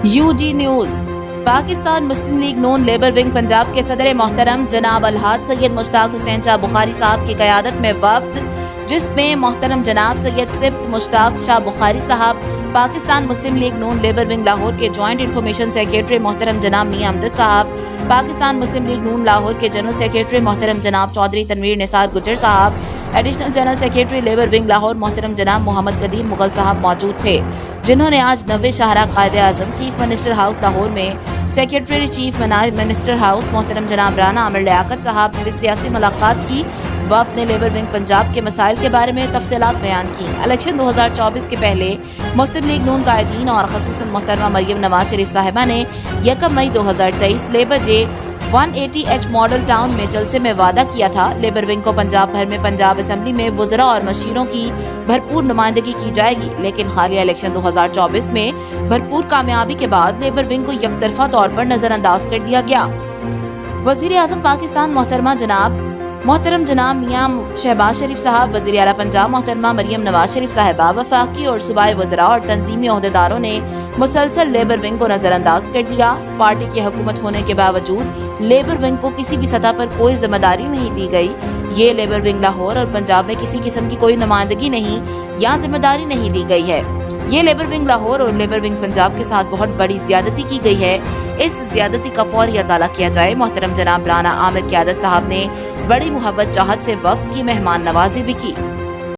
UG news. Pakistan Muslim League Noon labour wing Punjab के सदर मोहतरम जनाब अलहाज सैयद मुश्ताक हुसैन शाह बुखारी साहब की क़यादत में वफ़द, जिसमें मोहतरम जनाब सैयद सिब्त मुश्ताक शाह बुखारी साहब, पाकिस्तान मुस्लिम लीग नून लेबर विंग लाहौर के जॉइंट इंफॉर्मेशन सेक्रेटरी मोहतरम जनाब मियां अमजद साहब, पाकिस्तान मुस्लिम लीग नून लाहौर के जनरल सेक्रेटरी मोहतरम जनाब चौधरी तनवीर निसार गुज्जर साहब, additional general secretary labour wing Lahore मोहतरम जनाब मोहम्मद कदीर मुगल साहब मौजूद थे, जिन्होंने आज 90 शाहरा कायदे आज़म चीफ मिनिस्टर हाउस लाहौर में सेक्रेटरी चीफ मिनिस्टर हाउस मोहतरम जनाब राना आमिर लियाकत साहब से सियासी मुलाकात की। वफ़द ने लेबर विंग पंजाब के मसाइल के बारे में तफसीलात बयान की। इलेक्शन 2024 के पहले मुस्लिम लीग नून कायदीन और ख़ुसूसन मोहतरमा मरियम नवाज शरीफ साहिबा ने 1 मई 2023 labour day 180H model town में जलसे में वादा किया था। लेबर विंग को पंजाब भर में पंजाब असम्बली में वज़रा और मशीरों की भरपूर नुमाइंदगी की जाएगी, लेकिन हालिया इलेक्शन 2024 में भरपूर कामयाबी के बाद लेबर विंग को यकतरफा तौर पर नजरअंदाज कर दिया गया। वज़ीर आज़म पाकिस्तान मोहतरम जनाब मियां शहबाज शरीफ साहब, वज़ीर आला पंजाब मोहतरमा मरियम नवाज शरीफ साहिबा, वफाकी और सूबाई वज़रा और तंजीमी ओहदेदारों ने मुसलसल लेबर विंग को नजरअंदाज कर दिया। पार्टी की हुकूमत होने के बावजूद लेबर विंग को किसी भी सतह पर कोई जिम्मेदारी नहीं दी गई। ये लेबर विंग लाहौर और पंजाब में किसी किस्म की कोई नुमाइंदगी नहीं या जिम्मेदारी नहीं दी गई है। ये लेबर विंग लाहौर और लेबर विंग पंजाब के साथ बहुत बड़ी ज्यादती की गई है। इस ज्यादती का फौरी अजाला किया जाए। मोहतरम जनाब राना आमिर क़यादत साहब ने बड़ी मुहब्बत चाहत से वफ़द की मेहमान नवाजी भी की।